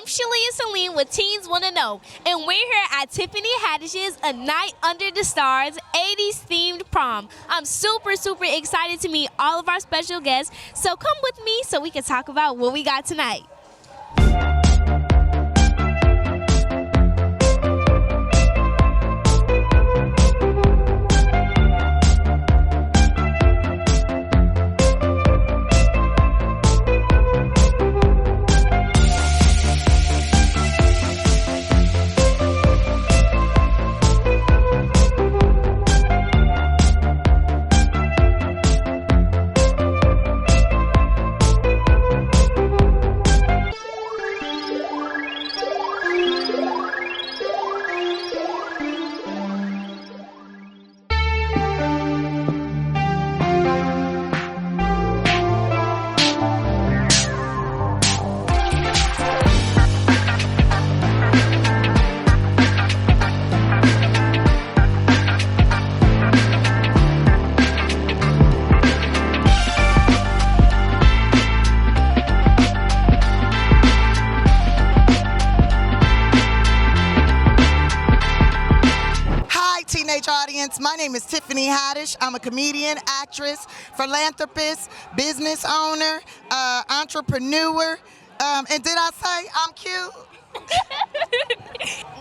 I'm Shelia Celine with Teens Wanna Know, and we're here at Tiffany Haddish's A Night Under the Stars 80s themed prom. I'm super excited to meet all of our special guests, so come with me so we can talk about what we got tonight. My name is Tiffany Haddish. I'm a comedian, actress, philanthropist, business owner, entrepreneur. And did I say I'm cute?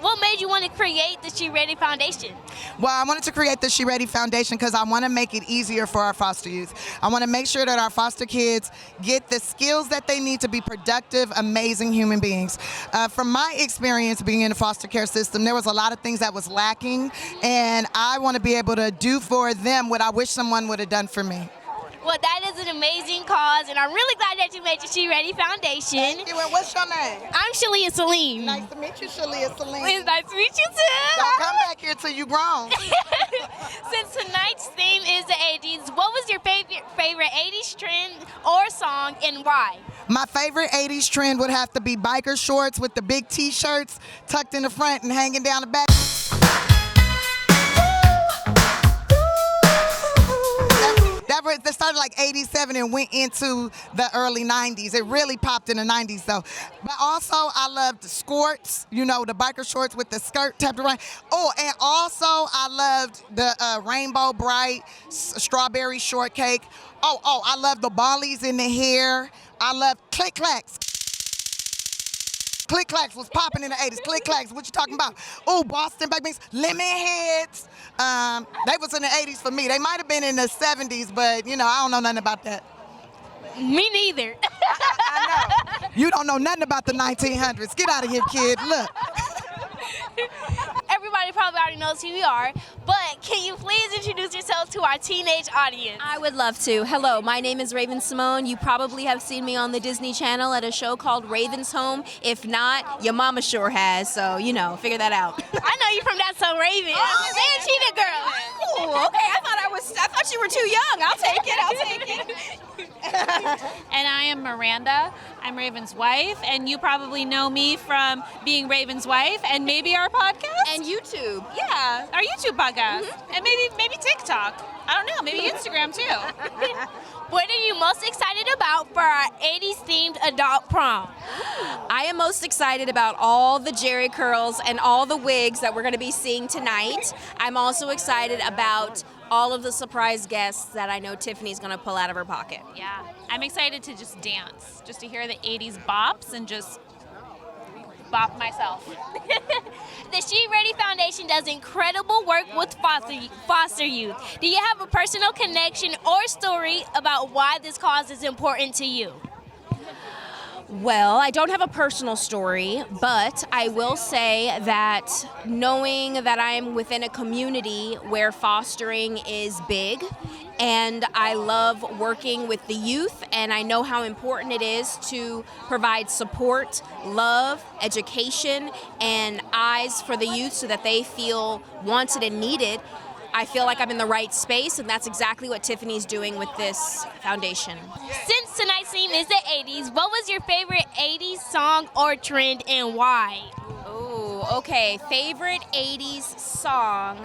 What made you want to create the She Ready Foundation? Well, I wanted to create the She Ready Foundation because I want to make it easier for our foster youth. I want to make sure that our foster kids get the skills that they need to be productive, amazing human beings. From my experience being in the foster care system, there was a lot of things that was lacking, and I want to be able to do for them what I wish someone would have done for me. Well, that is an amazing cause, and I'm really glad that you made the She Ready Foundation. Thank you. And what's your name? I'm Shelia Celine. Nice to meet you, Shelia Celine. It's nice to meet you, too. Don't come back here till you grown. Since tonight's theme is the 80s, what was your favorite 80s trend or song, and why? My favorite 80s trend would have to be biker shorts with the big T-shirts tucked in the front and hanging down the back. That started like 87 and went into the early 90s. It really popped in the 90s though. But also I loved the skirts, you know, the biker shorts with the skirt tapped around. Oh, and also I loved the Rainbow Bright strawberry shortcake. Oh, I loved the bollies in the hair. I loved click clacks. Click clacks was popping in the 80s. Click clacks, what you talking about? Oh, Boston baked beans, lemon heads. They was in the 80s for me. They might have been in the 70s, but you know, I don't know nothing about that. Me neither. I know. You don't know nothing about the 1900s. Get out of here, kid. Look. Everybody probably already knows who we are, but can you please introduce yourself to our teenage audience? I would love to. Hello, my name is Raven-Symoné. You probably have seen me on the Disney Channel at a show called Raven's Home. If not, your mama sure has, so, you know, figure that out. I know you from That's So Raven. And Cheetah Girl. Oh, okay. I thought you were too young. I'll take it. And I am Miranda. I'm Raven's wife, and you probably know me from being Raven's wife and maybe our podcast. And YouTube. Yeah, our YouTube podcast. And maybe TikTok. I don't know, maybe Instagram too. What are you most excited about for our 80s themed adult prom? I am most excited about all the Jerry curls and all the wigs that we're going to be seeing tonight. I'm also excited about all of the surprise guests that I know Tiffany's going to pull out of her pocket. Yeah, I'm excited to just dance, just to hear the 80s bops and just bop myself. The She Ready Foundation does incredible work with foster youth. Do you have a personal connection or story about why this cause is important to you? Well, I don't have a personal story, but I will say that knowing that I'm within a community where fostering is big, and I love working with the youth, and I know how important it is to provide support, love, education, and eyes for the youth so that they feel wanted and needed. I feel like I'm in the right space, and that's exactly what Tiffany's doing with this foundation. Since tonight's theme is the 80s, what was your favorite 80s song or trend and why? Oh, okay. Favorite 80s song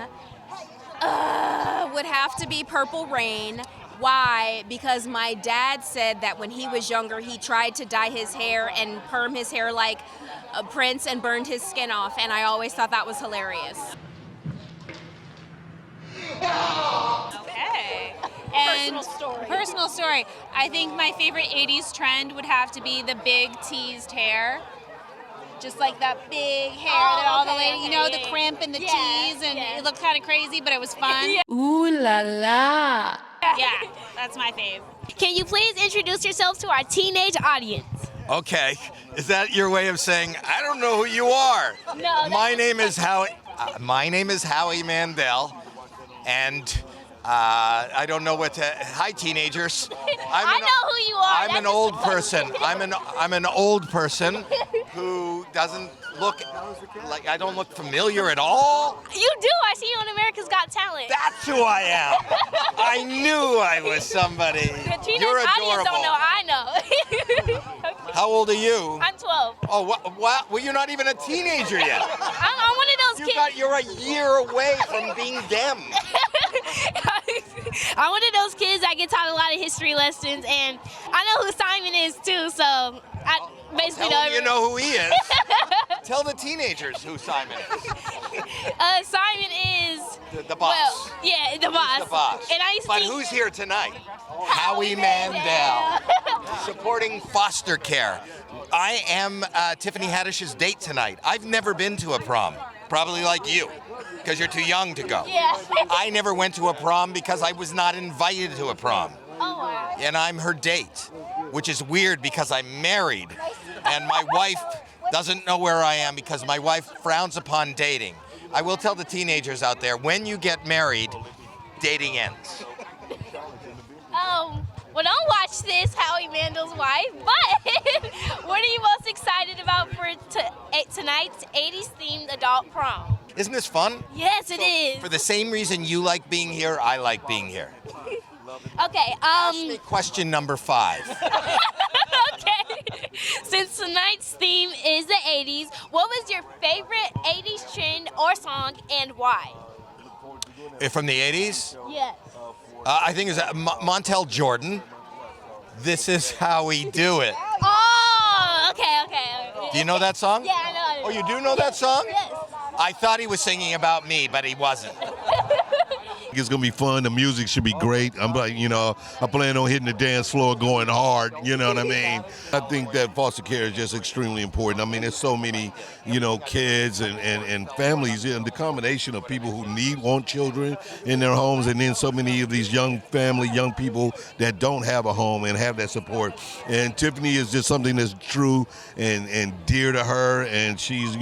would have to be Purple Rain. Why? Because my dad said that when he was younger, he tried to dye his hair and perm his hair like a prince and burned his skin off, and I always thought that was hilarious. Okay. And personal story. I think my favorite 80s trend would have to be the big teased hair. Just like that big hair that all the ladies, you know, the crimp and the tease, and it looked kind of crazy, but it was fun. Ooh la la. Yeah, that's my fave. Can you please introduce yourself to our teenage audience? Okay, is that your way of saying I don't know who you are? No. My name is Howie. My name is Howie Mandel, and I don't know what to. Hi, teenagers. I know who you are. I'm an old person. I'm an old person who doesn't look like I don't look familiar at all. You do. I see you on America's Got Talent. That's who I am. I knew I was somebody. The teenage You're audience adorable. don't know. I know. How old are you? I'm 12. Oh, what? Well, you're not even a teenager yet. I'm one of those kids. You're a year away from being them. I'm one of those kids that get taught a lot of history lessons, and I know who Simon is too. So I basically Tell them you know who he is. Tell the teenagers who Simon is. Simon is The boss. Well, yeah, the boss. He's the boss. And I used to But think- who's here tonight? Howie Mandel, supporting foster care. I am Tiffany Haddish's date tonight. I've never been to a prom, probably like you, because you're too young to go. Yeah. I never went to a prom because I was not invited to a prom. Oh wow. And I'm her date, which is weird because I'm married, and my wife doesn't know where I am because my wife frowns upon dating. I will tell the teenagers out there, when you get married, dating ends. Well, don't watch this, Howie Mandel's wife, but what are you most excited about for tonight's 80s themed adult prom? Isn't this fun? Yes, it is. For the same reason you like being here, I like being here. Okay, Ask me question number 5. okay. Since tonight's theme is the 80s, what was your favorite 80s trend or song and why? From the 80s? Yes. I think it was Montel Jordan. This is how we do it. Oh, okay. Do you know that song? Yeah, I know. Oh, you do know that song? Yes. I thought he was singing about me, but he wasn't. It's gonna be fun. The music should be great. I'm like, I plan on hitting the dance floor going hard. You know what I mean? I think that foster care is just extremely important. I mean, there's so many, kids and families, and the combination of people who want children in their homes, and then so many of these young people that don't have a home and have that support. And Tiffany is just something that's true and dear to her, and she's,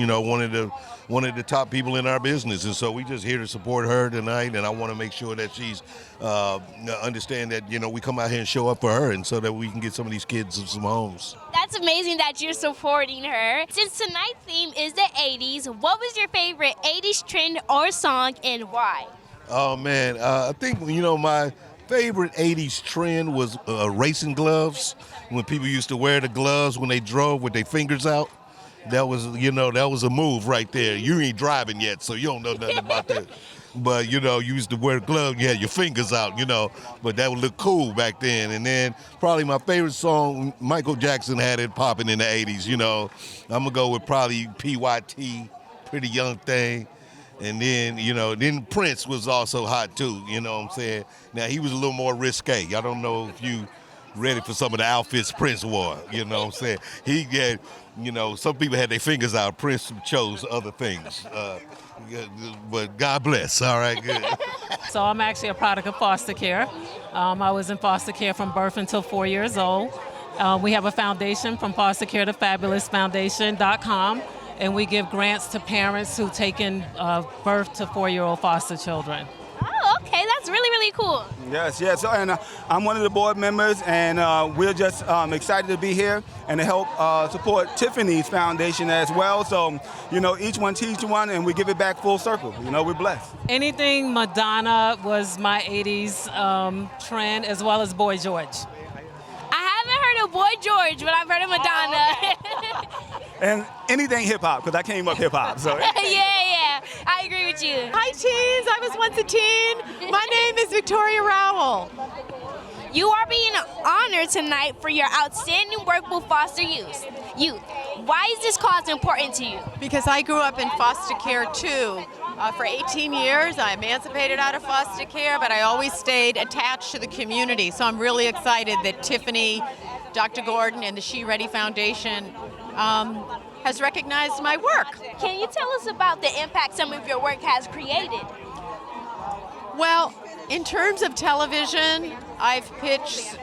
one of the top people in our business, and so we just here to support her tonight, and I want to make sure that she's understand that we come out here and show up for her, and so that we can get some of these kids some homes. That's amazing that you're supporting her. Since tonight's theme is the 80s, what was your favorite 80s trend or song and why? Oh man, I think my favorite 80s trend was racing gloves, when people used to wear the gloves when they drove with their fingers out. That was a move right there. You ain't driving yet, so you don't know nothing about that. But, you used to wear gloves, you had your fingers out, but that would look cool back then. And then probably my favorite song, Michael Jackson had it popping in the 80s, I'm going to go with probably PYT, Pretty Young Thing. And then, then Prince was also hot too, you know what I'm saying? Now, he was a little more risque. I don't know if you ready for some of the outfits Prince wore, you know what I'm saying? He had, some people had their fingers out. Prince chose other things. But God bless, all right, good. So I'm actually a product of foster care. I was in foster care from birth until 4 years old. We have a foundation from foster care to fabulousfoundation.com, and we give grants to parents who've taken birth to 4-year-old foster children. Oh, okay, that's really, really cool. Yes. So, and I'm one of the board members, and we're just excited to be here and to help support Tiffany's foundation as well. So, each one teach one, and we give it back full circle. We're blessed. Anything Madonna was my 80s trend, as well as Boy George. I haven't heard of Boy George, but I've heard of Madonna. And anything hip-hop, because I came up hip-hop. So. Yeah, I agree with you. Hi, teens. I was once a teen. My name is Victoria Rowell. You are being honored tonight for your outstanding work with foster youth. Why is this cause important to you? Because I grew up in foster care too. For 18 years, I emancipated out of foster care, but I always stayed attached to the community. So I'm really excited that Tiffany, Dr. Gordon, and the She Ready Foundation has recognized my work. Can you tell us about the impact some of your work has created? Well, in terms of television, I've pitched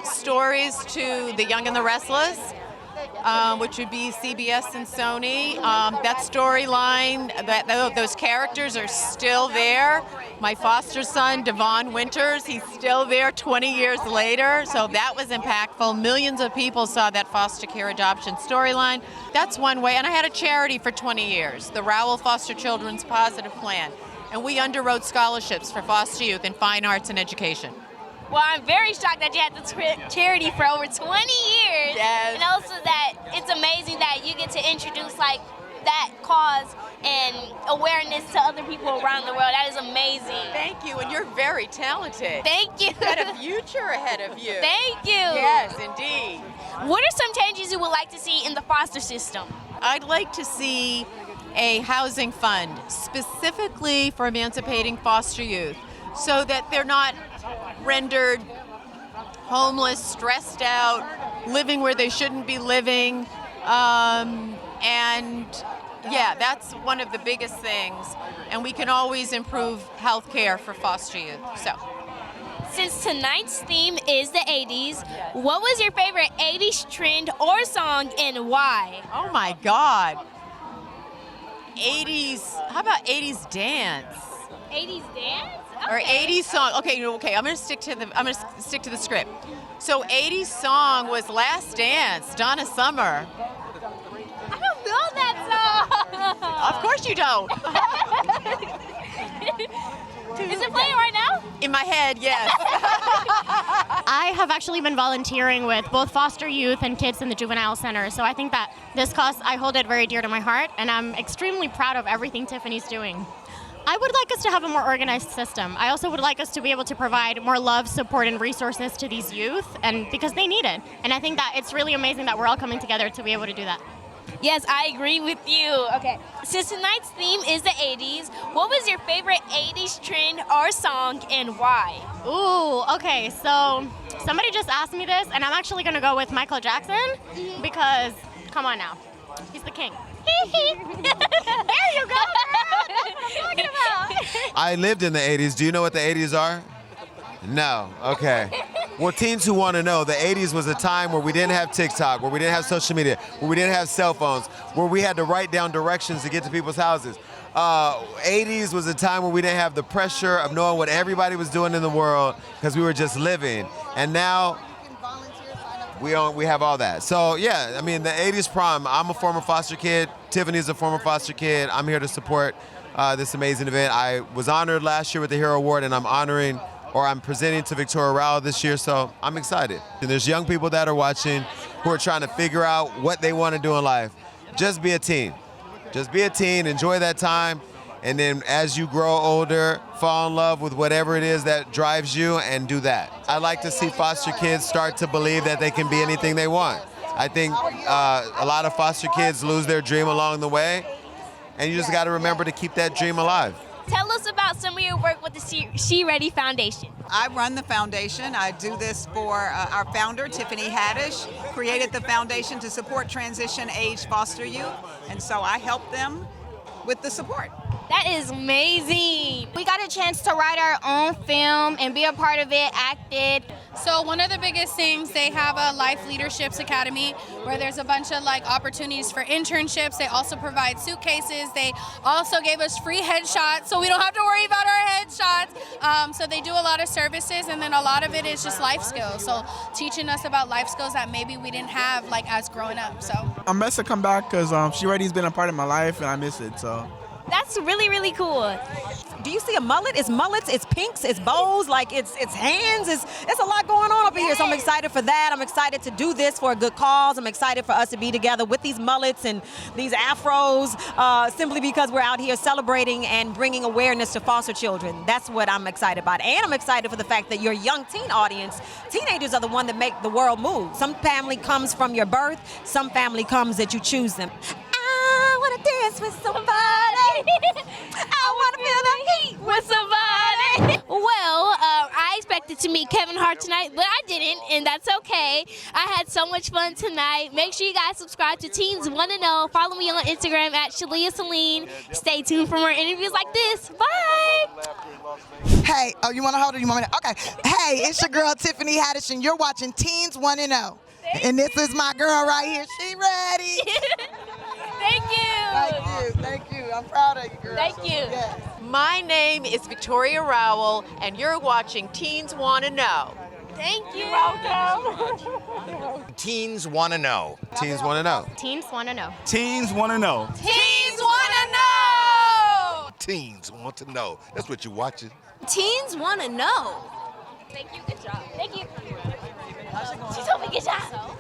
stories to The Young and the Restless, which would be CBS and Sony. That storyline, those characters are still there. My foster son, Devon Winters, he's still there 20 years later, so that was impactful. Millions of people saw that foster care adoption storyline. That's one way, and I had a charity for 20 years, the Rowell Foster Children's Positive Plan, and we underwrote scholarships for foster youth in fine arts and education. Well, I'm very shocked that you had the charity for over 20 years. Yes. And also that it's amazing that you get to introduce like that cause and awareness to other people around the world. That is amazing. Thank you, and you're very talented. Thank you. You've got a future ahead of you. Thank you. Yes, indeed. What are some changes you would like to see in the foster system? I'd like to see a housing fund specifically for emancipating foster youth so that they're not rendered homeless, stressed out, living where they shouldn't be living. And yeah, that's one of the biggest things. And we can always improve health care for foster youth. So, since tonight's theme is the 80s, what was your favorite 80s trend or song and why? oh my God. 80s, how about 80s dance? 80s dance? Or 80s song. Okay, I'm gonna stick to the script. So 80s song was Last Dance, Donna Summer. I don't know that song. Of course you don't. Is it playing right now? In my head, yes. I have actually been volunteering with both foster youth and kids in the juvenile center, so I think that this cause, I hold it very dear to my heart, and I'm extremely proud of everything Tiffany's doing. I would like us to have a more organized system. I also would like us to be able to provide more love, support, and resources to these youth, and because they need it. And I think that it's really amazing that we're all coming together to be able to do that. Yes, I agree with you. Okay, since tonight's theme is the 80s, what was your favorite 80s trend or song and why? Ooh, okay, so somebody just asked me this, and I'm actually gonna go with Michael Jackson, because, come on now, he's the king. There you go, girl. That's what I'm talking about. I lived in the 80s. Do you know what the 80s are? No. Okay. Well, teens who want to know, the 80s was a time where we didn't have TikTok, where we didn't have social media, where we didn't have cell phones, where we had to write down directions to get to people's houses. 80s was a time where we didn't have the pressure of knowing what everybody was doing in the world because we were just living. And now we have all that. So yeah, I mean, the 80s prom, I'm a former foster kid. Tiffany's a former foster kid. I'm here to support this amazing event. I was honored last year with the Hero Award, and I'm presenting to Victoria Rowell this year, so I'm excited. And there's young people that are watching who are trying to figure out what they want to do in life. Just be a teen. Just be a teen, enjoy that time, and then as you grow older, fall in love with whatever it is that drives you and do that. I like to see foster kids start to believe that they can be anything they want. I think a lot of foster kids lose their dream along the way, and you just got to remember to keep that dream alive. Tell us about some of your work with the She Ready Foundation. I run the foundation. I do this for our founder, Tiffany Haddish, created the foundation to support transition-age foster youth, and so I help them with the support. That is amazing. We got a chance to write our own film and be a part of it, act it. So one of the biggest things, they have a Life Leaderships Academy where there's a bunch of opportunities for internships. They also provide suitcases. They also gave us free headshots, so we don't have to worry about our headshots. So they do a lot of services, and then a lot of it is just life skills. So teaching us about life skills that maybe we didn't have as growing up. So I'm best to come back because She Ready's been a part of my life and I miss it. So that's really, really cool. do you see a mullet? It's mullets, it's pinks, it's bows, like it's hands, it's a lot going on up here. So I'm excited for that. I'm excited to do this for a good cause. I'm excited for us to be together with these mullets and these afros, simply because we're out here celebrating and bringing awareness to foster children. That's what I'm excited about. And I'm excited for the fact that your young teen audience, teenagers are the one that make the world move. Some family comes from your birth, some family comes that you choose them. I wanna dance with somebody. I wanna feel the heat with somebody. Well, I expected to meet Kevin Hart tonight, but I didn't, and that's okay. I had so much fun tonight. Make sure you guys subscribe to Teens Wanna Know. Follow me on Instagram at Shelia Celine. Stay tuned for more interviews like this. Bye. Hey, oh, you want to hold it? You want me to? Okay. Hey, it's your girl Tiffany Haddish, and you're watching Teens Wanna Know. And this is my girl right here. She ready. Thank you. Thank you. I'm proud of you, girl. Thank you. Yes. My name is Victoria Rowell, and you're watching Teens Wanna Know. Thank you. Teens Wanna Know. Teens want to know. Teens want to know. Teens want to know. Teens wanna know. Teens want to know. That's what you're watching. Teens want to know. Thank you. Good job. Thank you. She told me good job.